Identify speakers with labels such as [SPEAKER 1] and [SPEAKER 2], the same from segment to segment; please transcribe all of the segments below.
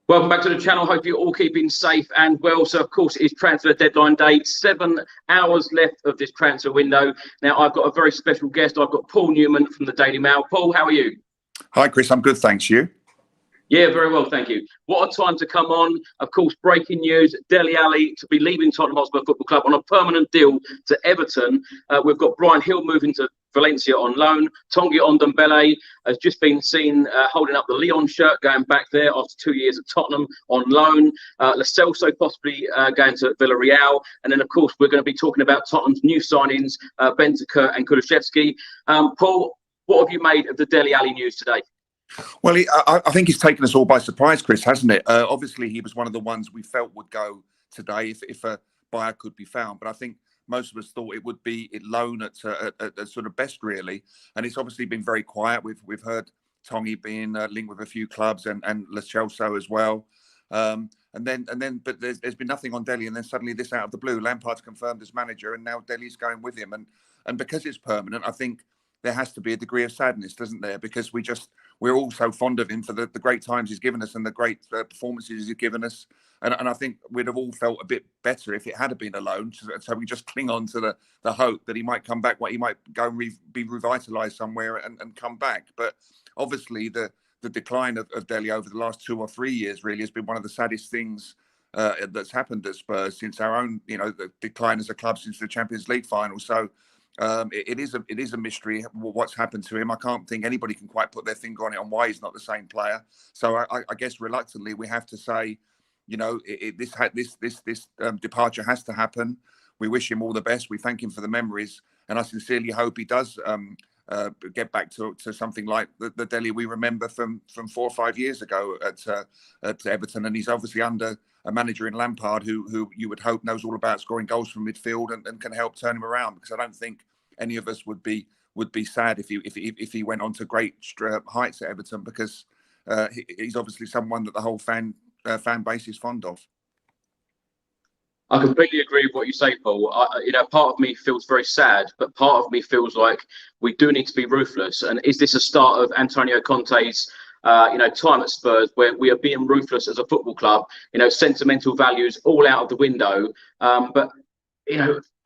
[SPEAKER 1] Welcome back to the channel. Hope you're all keeping safe and well. So, of course, it is transfer deadline day. 7 hours left of this transfer window. Now, I've got a very special guest. I've got Paul Newman from the Daily Mail. Paul, how are you?
[SPEAKER 2] Hi, Chris. I'm good, thanks. You?
[SPEAKER 1] Yeah, very well, thank you. What a time to come on. Of course, breaking news, Dele Alli to be leaving Tottenham Hotspur Football Club on a permanent deal to Everton. We've got Bryan Gil moving to Valencia on loan. Tanguy Ndombele has just been seen holding up the Lyon shirt, going back there after 2 years at Tottenham on loan. Celso possibly going to Villarreal. And then, of course, we're going to be talking about Tottenham's new signings, Bentancur and Kulusevski. Paul, what have you made of the Dele Alli news today?
[SPEAKER 2] Well, I think he's taken us all by surprise, Chris, hasn't it? Obviously, he was one of the ones we felt would go today if a buyer could be found. But I think most of us thought it would be at loan at sort of best, really. And it's obviously been very quiet. We've heard Tanguy being linked with a few clubs and Celso as well. But there's been nothing on Dele, and then suddenly this out of the blue, Lampard's confirmed as manager, and now Dele's going with him. And because it's permanent, I think there has to be a degree of sadness, doesn't there? Because we're all so fond of him for the great times he's given us and the great performances he's given us. And I think we'd have all felt a bit better if it had been a loan. So we just cling on to the hope that he might come back, he might go and be revitalised somewhere and come back. But obviously the decline of Dele over the last 2 or 3 years really has been one of the saddest things that's happened at Spurs since our own, the decline as a club since the Champions League final. So it is a mystery what's happened to him. I can't think anybody can quite put their finger on it on why he's not the same player. So I guess reluctantly we have to say, this departure has to happen. We wish him all the best. We thank him for the memories, and I sincerely hope he does get back to something like the Dele we remember from 4 or 5 years ago at Everton. And he's obviously under a manager in Lampard who you would hope knows all about scoring goals from midfield and can help turn him around. Because I don't think any of us would be sad if he went on to great heights at Everton, because he's obviously someone that the whole fan base is fond of.
[SPEAKER 1] I completely agree with what you say, Paul. Part of me feels very sad, but part of me feels like we do need to be ruthless. And is this a start of Antonio Conte's, time at Spurs, where we are being ruthless as a football club? Sentimental values all out of the window.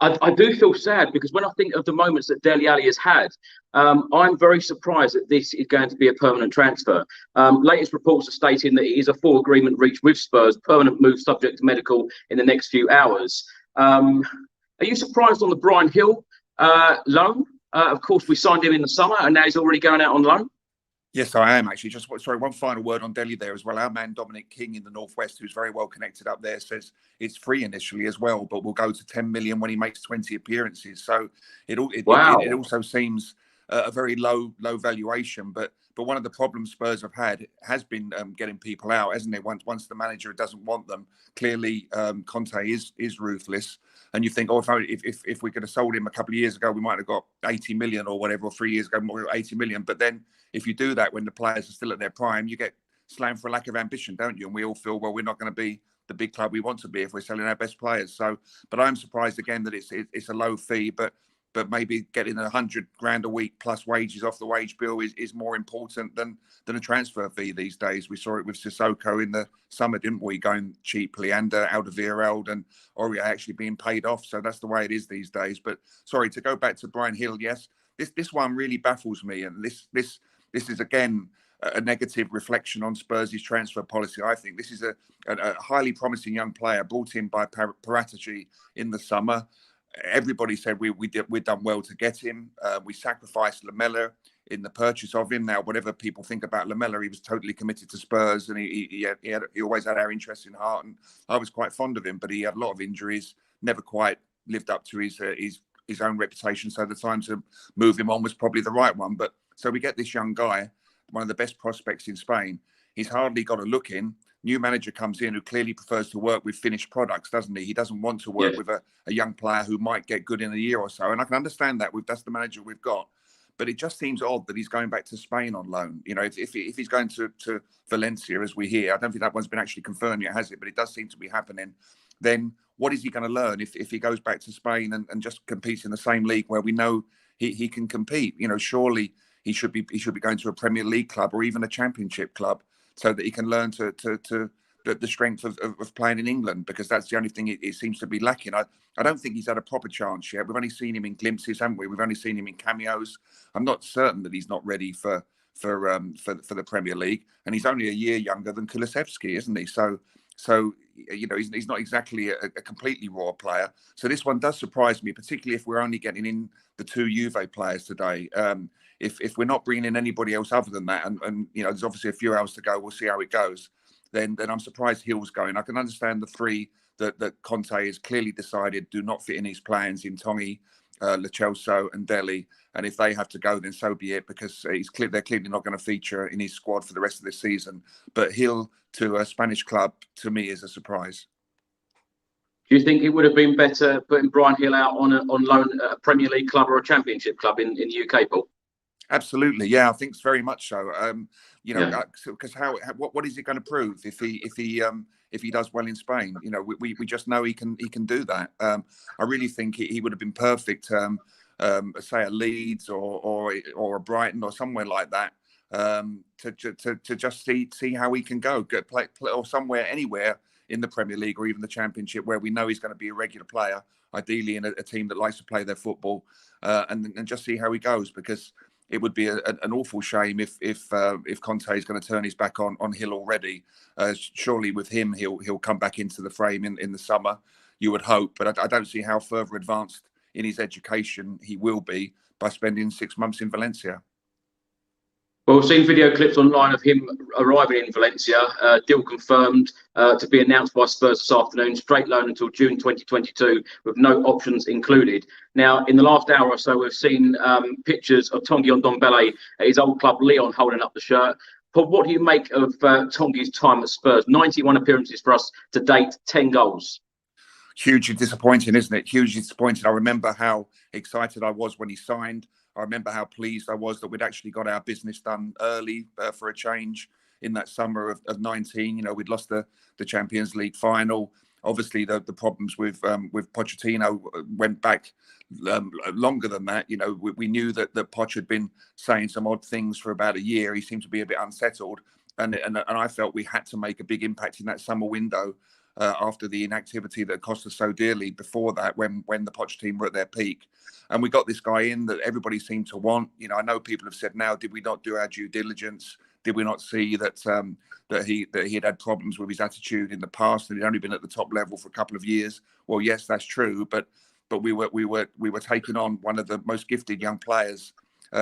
[SPEAKER 1] I do feel sad, because when I think of the moments that Dele Alli has had, I'm very surprised that this is going to be a permanent transfer. Latest reports are stating that it is a full agreement reached with Spurs, permanent move subject to medical in the next few hours. Are you surprised on the Bryan Gil loan? Of course, we signed him in the summer, and now he's already going out on loan.
[SPEAKER 2] Yes, I am actually. Sorry, one final word on Dele there as well. Our man Dominic King in the Northwest, who's very well connected up there, says it's free initially as well, but will go to 10 million when he makes 20 appearances. So it also seems a very low valuation. But one of the problems Spurs have had has been getting people out, hasn't it? Once the manager doesn't want them, clearly Conte is ruthless. And you think, if we could have sold him a couple of years ago, we might have got 80 million or whatever, or 3 years ago, more 80 million. But then if you do that when the players are still at their prime, you get slammed for a lack of ambition, don't you? And we all feel, well, we're not going to be the big club we want to be if we're selling our best players. So, but I'm surprised again that it's a low fee, but maybe getting 100 grand a week plus wages off the wage bill is more important than a transfer fee these days. We saw it with Sissoko in the summer, didn't we? Going cheaply, and Alderweireld and Aurier actually being paid off. So that's the way it is these days. But sorry, to go back to Bryan Gil, yes, this one really baffles me, and this is again a negative reflection on Spurs' transfer policy. I think this is a highly promising young player brought in by Paratici in the summer. Everybody said we'd done well to get him. We sacrificed Lamela in the purchase of him. Now, whatever people think about Lamela, he was totally committed to Spurs, and he always had our interest in heart. And I was quite fond of him, but he had a lot of injuries, never quite lived up to his own reputation. So the time to move him on was probably the right one. But so we get this young guy, one of the best prospects in Spain. He's hardly got a look in. New manager comes in who clearly prefers to work with finished products, doesn't he? He doesn't want to work with a young player who might get good in a year or so. And I can understand that. That's the manager we've got. But it just seems odd that he's going back to Spain on loan. You know, if he's going to Valencia, as we hear, I don't think that one's been actually confirmed yet, has it? But it does seem to be happening. Then what is he going to learn if he goes back to Spain and just competes in the same league where we know he can compete? You know, surely he should be going to a Premier League club or even a Championship club so that he can learn to the strength of playing in England, because that's the only thing it seems to be lacking. I don't think he's had a proper chance yet. We've only seen him in glimpses, haven't we? We've only seen him in cameos. I'm not certain that he's not ready for the Premier League, and he's only a year younger than Kulusevski, isn't he? So you know, he's not exactly a completely raw player. So this one does surprise me, particularly if we're only getting in the 2 Juve players today. If we're not bringing in anybody else other than that, and you know, there's obviously a few hours to go. We'll see how it goes. Then I'm surprised Hill's going. I can understand the 3 that Conte has clearly decided do not fit in his plans in Tanguy, Celso and Dele. And if they have to go, then so be it, because they're clearly not going to feature in his squad for the rest of this season. But Hill to a Spanish club, to me, is a surprise.
[SPEAKER 1] Do you think it would have been better putting Bryan Gil out on loan at a Premier League club or a Championship club in the UK, Paul?
[SPEAKER 2] Absolutely, yeah, I think it's very much so. You know, because what is he going to prove if he does well in Spain? You know, we just know he can do that. I really think he would have been perfect. Say a Leeds or a Brighton or somewhere like that, to just see how he can go, play or somewhere, anywhere in the Premier League or even the Championship, where we know he's going to be a regular player, ideally in a team that likes to play their football, and just see how he goes, because it would be an awful shame if Conte is going to turn his back on Hill already. Surely with him, he'll come back into the frame in the summer, you would hope. But I don't see how further advanced in his education he will be by spending 6 months in Valencia.
[SPEAKER 1] Well, we've seen video clips online of him arriving in Valencia. Deal confirmed to be announced by Spurs this afternoon. Straight loan until June 2022 with no options included. Now, in the last hour or so, we've seen pictures of Tanguy Ndombele at his old club Lyon holding up the shirt. Paul, what do you make of Tanguy's time at Spurs? 91 appearances for us to date, 10 goals.
[SPEAKER 2] Hugely disappointing, isn't it? Hugely disappointing. I remember how excited I was when he signed. I remember how pleased I was that we'd actually got our business done early for a change in that summer of 19. You know, we'd lost the Champions League final. Obviously, the problems with Pochettino went back longer than that. You know, we knew that Poch had been saying some odd things for about a year. He seemed to be a bit unsettled. And I felt we had to make a big impact in that summer window after the inactivity that cost us so dearly before that, when the Poch team were at their peak. And we got this guy in that everybody seemed to want. You know, I know people have said now, did we not do our due diligence? Did we not see that he had problems with his attitude in the past, and he'd only been at the top level for a couple of years? Well, yes, that's true, but we were taking on one of the most gifted young players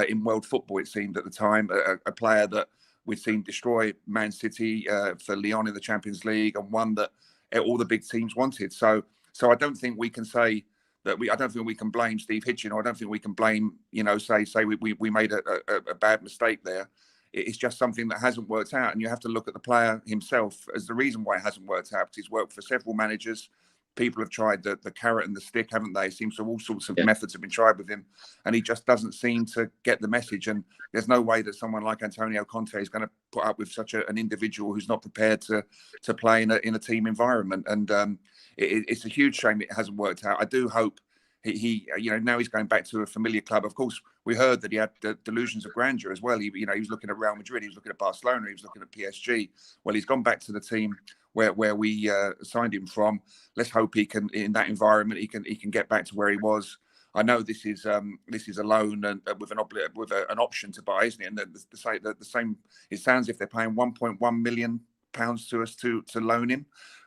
[SPEAKER 2] in world football, it seemed at the time, a player that we'd seen destroy Man City for Lyon in the Champions League, and one that all the big teams wanted. So I don't think we can say that I don't think we can blame Steve Hitchin, or I don't think we can blame, you know, say we made a bad mistake there. It's just something that hasn't worked out, and you have to look at the player himself as the reason why it hasn't worked out. Because he's worked for several managers. People have tried the carrot and the stick, haven't they? It seems to all sorts of methods have been tried with him, and he just doesn't seem to get the message. And there's no way that someone like Antonio Conte is going to put up with such an individual who's not prepared to play in a team environment. And it's a huge shame it hasn't worked out. I do hope he you know, now he's going back to a familiar club. Of course, we heard that he had delusions of grandeur as well. He was looking at Real Madrid, he was looking at Barcelona, he was looking at PSG. Well, he's gone back to the team where we signed him from. Let's hope he can, in that environment, he can get back to where he was. I know this is a loan and with an option to buy, isn't it? And the same. It sounds as if they're paying £1.1 million to us to loan him,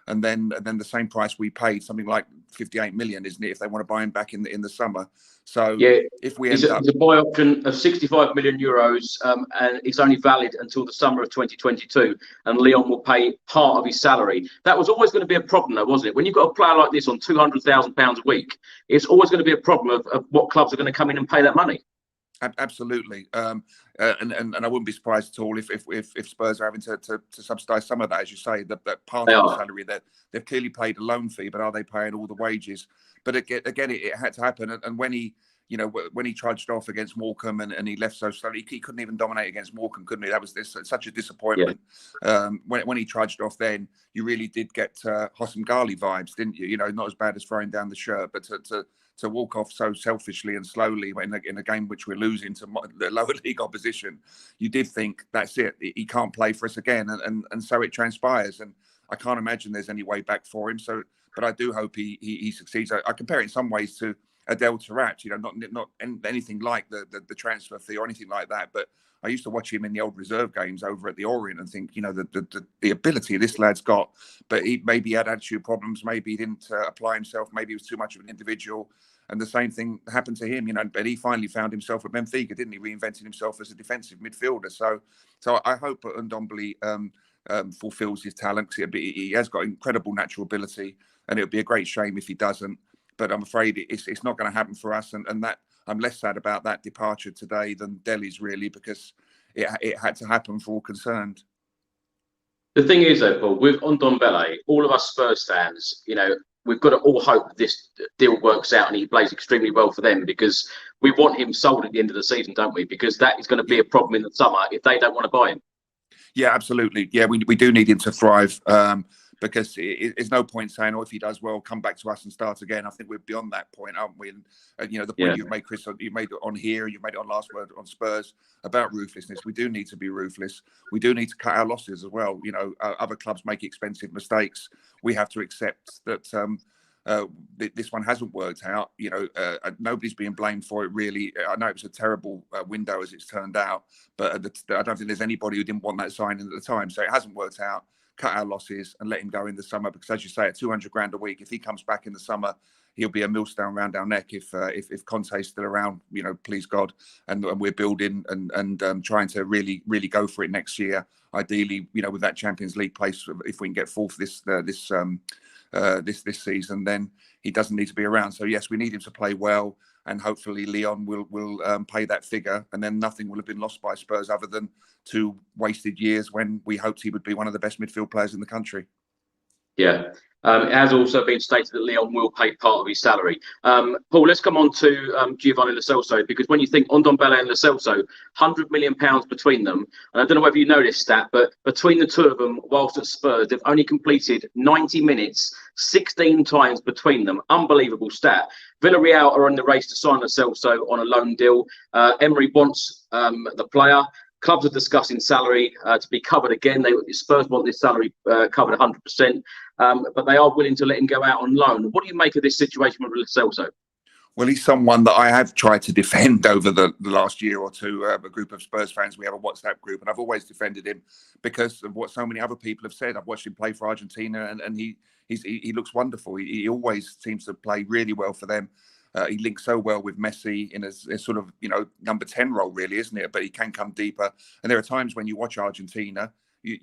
[SPEAKER 2] and then the same price we paid, something like 58 million, isn't it? If they want to buy him back in the summer. So yeah, if we end up,
[SPEAKER 1] it's a buy option of 65 million euros, and it's only valid until the summer of 2022, and Lyon will pay part of his salary. That was always going to be a problem, though, wasn't it? When you've got a player like this on £200,000 a week, it's always going to be a problem of what clubs are going to come in and pay that money.
[SPEAKER 2] Absolutely, and I wouldn't be surprised at all if Spurs are having to subsidise some of that, as you say, that part of the salary. That they've clearly paid a loan fee, but are they paying all the wages? But again, it had to happen. And when he you know, when he trudged off against Morecambe and he left so slowly, he couldn't even dominate against Morecambe, couldn't he? That was such a disappointment. Yeah. When he trudged off, then you really did get Hossam Ghali vibes, didn't you? You know, not as bad as throwing down the shirt, but to walk off so selfishly and slowly in a game which we're losing to the lower league opposition, you did think that's it. He can't play for us again, and so it transpires. And I can't imagine there's any way back for him. So, but I do hope he succeeds. I compare it in some ways to Adel Taarabt, you know, not anything like the transfer fee or anything like that. But I used to watch him in the old reserve games over at the Orient and think, you know, the ability this lad's got, but maybe he had attitude problems, maybe he didn't apply himself, maybe he was too much of an individual. And the same thing happened to him, you know, but he finally found himself at Benfica, didn't he? Reinventing himself as a defensive midfielder. So I hope Ndombele fulfills his talent. He has got incredible natural ability, and it would be a great shame if he doesn't. But I'm afraid it's not going to happen for us, and that I'm less sad about that departure today than Dele's really, because it had to happen for all concerned.
[SPEAKER 1] The thing is, though, Paul, with Ndombele, all of us Spurs fans, you know, we've got to all hope this deal works out and he plays extremely well for them, because we want him sold at the end of the season, don't we? Because that is going to be a problem in the summer if they don't want to buy him. Yeah,
[SPEAKER 2] absolutely. Yeah, we do need him to thrive. Because there's no point saying, oh, if he does well, come back to us and start again. I think we're beyond that point, aren't we? And you know, the point you've made, Chris, you made it on here, you made it on Last Word on Spurs about ruthlessness. We do need to be ruthless. We do need to cut our losses as well. You know, other clubs make expensive mistakes. We have to accept that this one hasn't worked out. You know, nobody's being blamed for it, really. I know it was a terrible window as it's turned out, but I don't think there's anybody who didn't want that signing at the time. So it hasn't worked out. Cut our losses and let him go in the summer, because as you say, at 200 grand a week, if he comes back in the summer, he'll be a millstone round our neck if Conte's still around, you know, please God, and we're building and trying to really go for it next year, ideally, you know, with that Champions League place. If we can get fourth this season, then he doesn't need to be around. So yes, we need him to play well, and hopefully Leon will pay that figure, and then nothing will have been lost by Spurs other than 2 wasted years when we hoped he would be one of the best midfield players in the country.
[SPEAKER 1] Yeah. It has also been stated that Leon will pay part of his salary. Paul, let's come on to Giovanni Lo Celso, because when you think Ndombele and Lo Celso, £100 million between them, and I don't know whether you noticed that, but between the two of them, whilst at Spurs, they've only completed 90 minutes 16 times between them. Unbelievable stat. Villarreal are in the race to sign Lo Celso on a loan deal. Emery wants the player. Clubs are discussing salary to be covered again. Spurs want this salary covered 100%, but they are willing to let him go out on loan. What do you make of this situation with Lo Celso?
[SPEAKER 2] Well, he's someone that I have tried to defend over the last year or two. A group of Spurs fans, we have a WhatsApp group, and I've always defended him because of what so many other people have said. I've watched him play for Argentina, and he looks wonderful. He always seems to play really well for them. He links so well with Messi in a sort of, you know, number 10 role, really, isn't it? But he can come deeper. And there are times when you watch Argentina,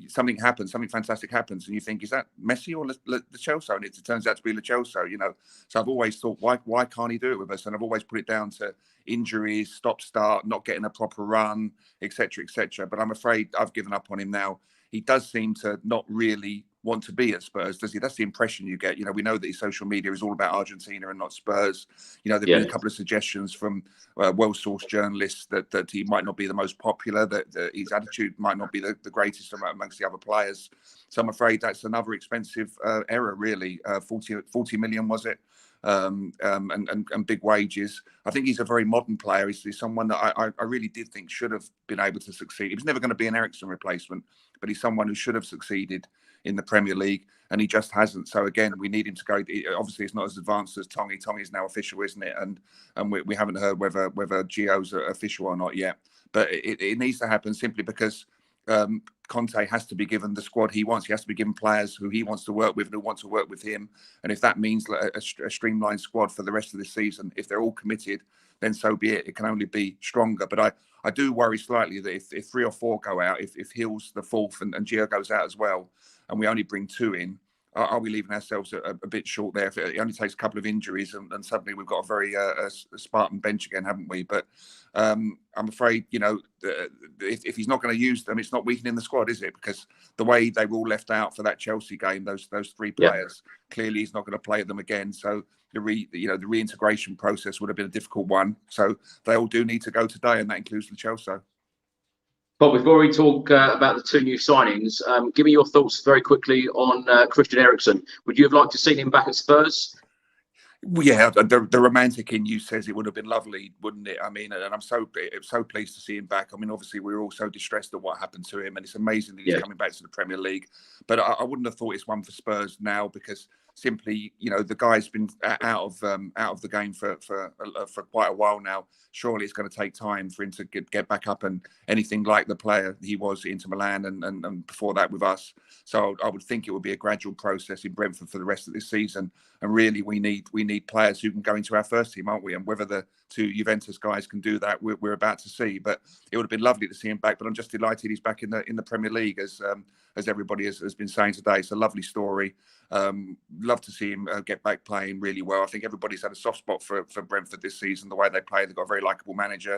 [SPEAKER 2] something happens, something fantastic happens, and you think, is that Messi or Lo Celso? And it turns out to be Lo Celso, you know. So I've always thought, why can't he do it with us? And I've always put it down to injuries, stop-start, not getting a proper run, etc., etc. But I'm afraid I've given up on him now. He does seem to not really want to be at Spurs, does he? That's the impression you get. You know, we know that his social media is all about Argentina and not Spurs. You know, there have been a couple of suggestions from well-sourced journalists that he might not be the most popular, that his attitude might not be the greatest amongst the other players. So I'm afraid that's another expensive error, really. 40 million, was it? And big wages. I think he's a very modern player. He's someone that I really did think should have been able to succeed. He was never going to be an Eriksen replacement, but he's someone who should have succeeded in the Premier League, and he just hasn't. So again, we need him to go. Obviously, it's not as advanced as Tanguy. Tanguy is now official, isn't it? And we haven't heard whether Gio's official or not yet. But it needs to happen simply because Conte has to be given the squad he wants. He has to be given players who he wants to work with and who want to work with him. And if that means a streamlined squad for the rest of the season, if they're all committed, then so be it. It can only be stronger. But I do worry slightly that if 3 or 4 go out, if Hill's the 4th and Gio goes out as well, and we only bring 2 in, are we leaving ourselves a bit short there? If it only takes a couple of injuries and suddenly we've got a very Spartan bench again, haven't we? But I'm afraid, you know, if he's not going to use them, it's not weakening the squad, is it? Because the way they were all left out for that Chelsea game, those 3 players, clearly he's not going to play them again. So the reintegration process would have been a difficult one. So they all do need to go today, and that includes Celso.
[SPEAKER 1] But before we talk about the two new signings, give me your thoughts very quickly on Christian Eriksen. Would you have liked to see him back at Spurs?
[SPEAKER 2] Well, yeah, the romantic in you says it would have been lovely, wouldn't it? I mean, and I'm so pleased to see him back. I mean, obviously, we were all so distressed at what happened to him, and it's amazing that he's coming back to the Premier League. But I wouldn't have thought it's one for Spurs now, because simply, the guy's been out of the game for quite a while now. Surely it's going to take time for him to get back up and anything like the player he was at Inter Milan and before that with us. So I would think it would be a gradual process in Brentford for the rest of this season. And really, we need players who can go into our first team, aren't we? And whether the two Juventus guys can do that, we're about to see. But it would have been lovely to see him back. But I'm just delighted he's back in the Premier League, as everybody has been saying today. It's a lovely story. Love to see him get back playing really well. I think everybody's had a soft spot for Brentford this season. The way they play, they've got a very likeable manager.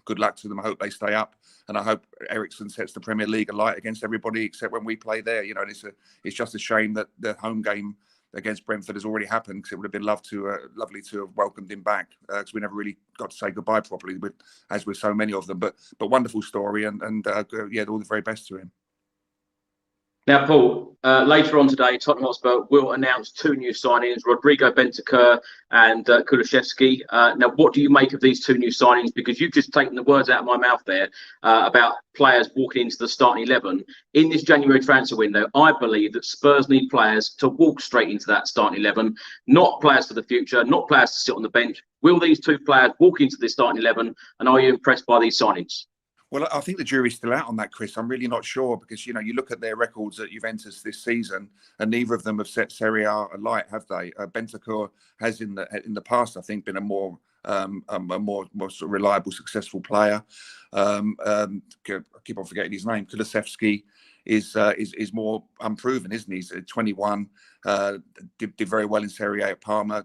[SPEAKER 2] Good luck to them. I hope they stay up, and I hope Eriksen sets the Premier League alight against everybody except when we play there. And it's just a shame that the home game against Brentford has already happened, because it would have been lovely to have welcomed him back, because we never really got to say goodbye properly, as with so many of them. But wonderful story, and all the very best to him.
[SPEAKER 1] Now, Paul, later on today, Tottenham Hotspur will announce two new signings, Rodrigo Bentancur and Kulusevski. Now, what do you make of these two new signings? Because you've just taken the words out of my mouth there about players walking into the starting 11. In this January transfer window, I believe that Spurs need players to walk straight into that starting 11, not players for the future, not players to sit on the bench. Will these two players walk into the starting 11, and are you impressed by these signings?
[SPEAKER 2] Well, I think the jury's still out on that, Chris. I'm really not sure, because, you look at their records at Juventus this season, and neither of them have set Serie A alight, have they? Bentancur has in the past, I think, been a more sort of reliable, successful player. I keep on forgetting his name. Kulusevski is more unproven, isn't he? He's 21. Did very well in Serie A at Parma.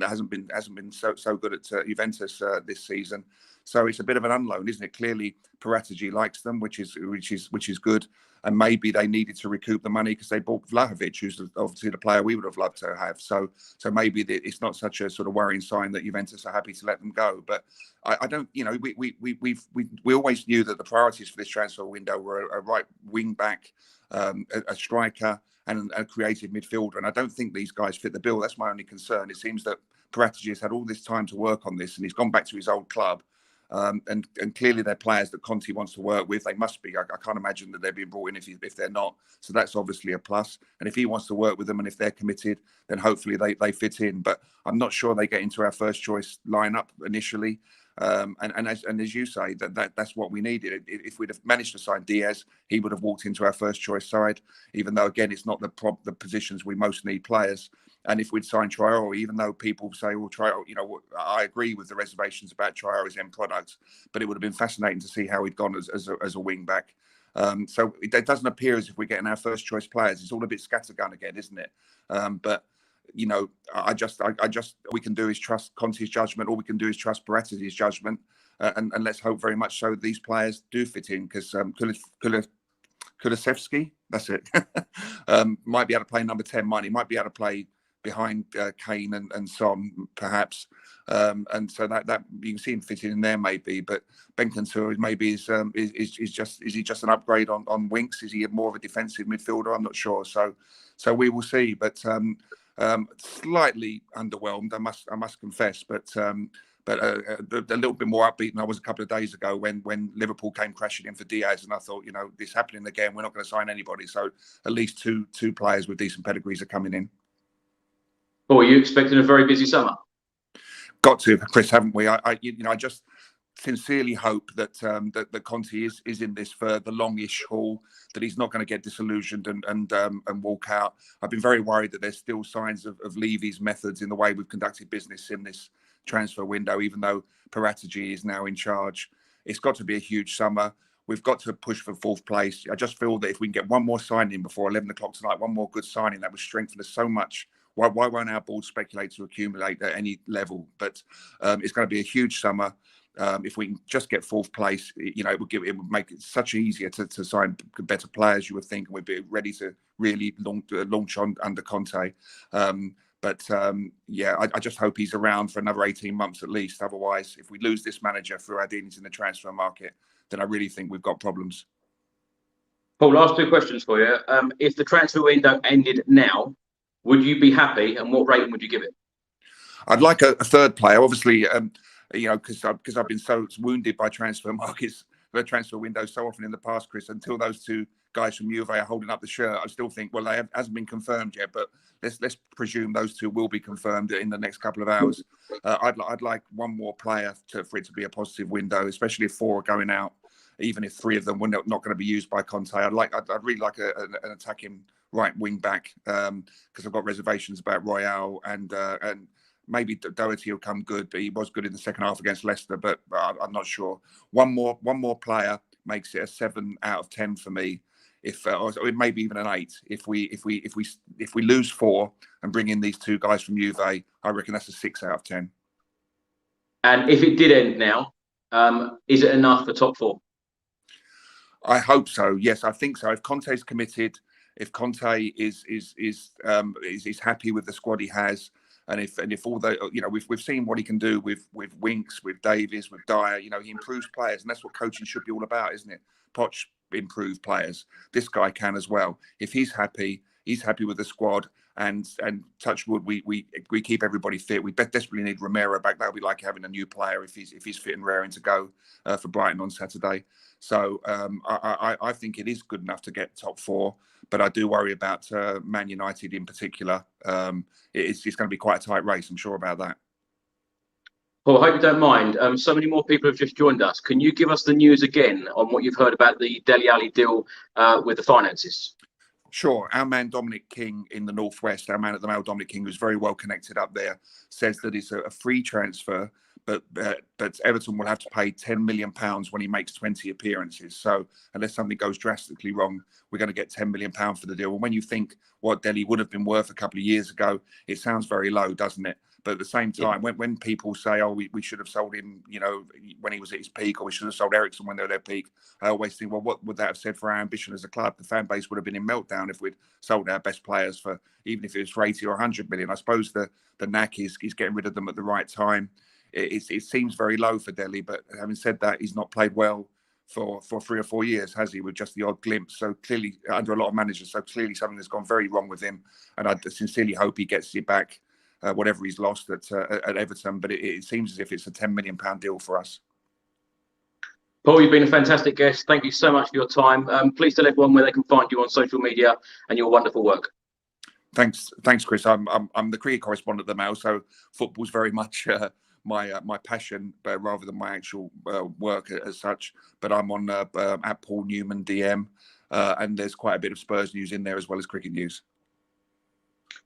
[SPEAKER 2] Hasn't been so good at Juventus this season. So it's a bit of an unloan, isn't it? Clearly, Paratigi likes them, which is good. And maybe they needed to recoup the money because they bought Vlahovic, who's obviously the player we would have loved to have. So maybe it's not such a sort of worrying sign that Juventus are happy to let them go. But I don't, we always knew that the priorities for this transfer window were a right wing back, a striker, and a creative midfielder. And I don't think these guys fit the bill. That's my only concern. It seems that Paratigi has had all this time to work on this, and he's gone back to his old club. And clearly they're players that Conte wants to work with. They must be. I can't imagine that they're being brought in if they're not. So that's obviously a plus. And if he wants to work with them, and if they're committed, then hopefully they fit in. But I'm not sure they get into our first choice lineup initially. And as you say, that's what we needed. If we'd have managed to sign Diaz, he would have walked into our first choice side. Even though again, it's not the positions we most need players. And if we'd signed Traore, even though people say, well, Traore, I agree with the reservations about Traore's end product, but it would have been fascinating to see how he'd gone as a wing back. So it doesn't appear as if we're getting our first choice players. It's all a bit scattergun again, isn't it? But all we can do is trust Conte's judgment. All we can do is trust Paratigi's judgment, and let's hope very much so these players do fit in, because Kulusevski, that's it, might be able to play number 10. He might be able to play behind Kane and Son, perhaps, and so that you can see him fitting in there maybe. But Bentancur maybe is he just an upgrade on Winks? Is he more of a defensive midfielder? I'm not sure. So we will see. But slightly underwhelmed, I must confess. But a little bit more upbeat than I was a couple of days ago when Liverpool came crashing in for Diaz, and I thought, this happening again. We're not going to sign anybody. So at least two players with decent pedigrees are coming in.
[SPEAKER 1] Well, are you expecting a very busy summer?
[SPEAKER 2] Got to, Chris, haven't we? I just sincerely hope that that Conte is in this for the longish haul, that he's not going to get disillusioned and walk out. I've been very worried that there's still signs of Levy's methods in the way we've conducted business in this transfer window, even though Paratigi is now in charge. It's got to be a huge summer. We've got to push for fourth place. I just feel that if we can get one more signing before 11 o'clock tonight, one more good signing, that would strengthen us so much. Why won't our board speculate to accumulate at any level? But it's going to be a huge summer. If we can just get fourth place, it would make it such easier to sign better players, you would think, and we'd be ready to really launch on under Conte. But yeah, I just hope he's around for another 18 months at least. Otherwise, if we lose this manager through our dealings in the transfer market, then I really think we've got problems.
[SPEAKER 1] Paul, last two questions for you. If the transfer window ended now, would you be happy, and what rating would you give it?
[SPEAKER 2] I'd like a third player, obviously, you know, because I've been so wounded by transfer markets, the transfer windows so often in the past, Chris. Until those two guys from Juve are holding up the shirt, I still think, well, hasn't been confirmed yet, but let's presume those two will be confirmed in the next couple of hours. I'd like one more player for it to be a positive window, especially if 4 are going out. Even if 3 of them were not going to be used by Conte, I'd really like an attacking right wing back, because I've got reservations about Royale and maybe Doherty will come good, but he was good in the second half against Leicester, but I'm not sure. One more player makes it a 7 out of 10 for me. If or maybe even an 8. If we lose 4 and bring in these 2 guys from Juve, I reckon that's a 6 out of 10.
[SPEAKER 1] And if it did end now, is it enough for top 4?
[SPEAKER 2] I hope so. Yes, I think so. If Conte's committed, if Conte is happy with the squad he has, and if all the, you know, we've seen what he can do with Winks, with Davies, with Dyer. You know, he improves players, and that's what coaching should be all about, isn't it? Poch improved players. This guy can as well. If he's happy with the squad, and touch wood, we keep everybody fit. We desperately need Romero back. That would be like having a new player if he's fit and raring to go for Brighton on Saturday. So I think it is good enough to get top 4, but I do worry about Man United in particular. It's going to be quite a tight race, I'm sure about that.
[SPEAKER 1] Well, I hope you don't mind. So many more people have just joined us. Can you give us the news again on what you've heard about the Dele Alli deal with the finances?
[SPEAKER 2] Sure. Our man Dominic King in the Northwest, our man at the Mail, Dominic King, who's very well connected up there, says that it's a free transfer, but Everton will have to pay £10 million when he makes 20 appearances. So unless something goes drastically wrong, we're going to get £10 million for the deal. And when you think what Dele would have been worth a couple of years ago, it sounds very low, doesn't it? But at the same time, when people say, oh, we should have sold him, you know, when he was at his peak, or we should have sold Eriksen when they were at their peak, I always think, well, what would that have said for our ambition as a club? The fan base would have been in meltdown if we'd sold our best players for, even if it was for 80 or 100 million. I suppose the knack is getting rid of them at the right time. It seems very low for Dele, but having said that, he's not played well for 3 or 4 years, has he, with just the odd glimpse? So clearly, under a lot of managers, so clearly something has gone very wrong with him, and I sincerely hope he gets it back, whatever he's lost at Everton. But it seems as if it's a £10 million deal for us.
[SPEAKER 1] Paul, you've been a fantastic guest. Thank you so much for your time. Please tell everyone where they can find you on social media and your wonderful work.
[SPEAKER 2] Thanks, Chris. I'm the cricket correspondent at the Mail, so football's very much my passion, but rather than my actual work as such. But I'm on at Paul Newman DM, and there's quite a bit of Spurs news in there as well as cricket news.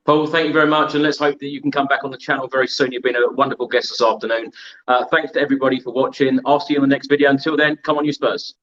[SPEAKER 1] Paul, thank you very much, and let's hope that you can come back on the channel very soon. You've been a wonderful guest this afternoon. Thanks to everybody for watching. I'll see you in the next video. Until then, come on, you Spurs.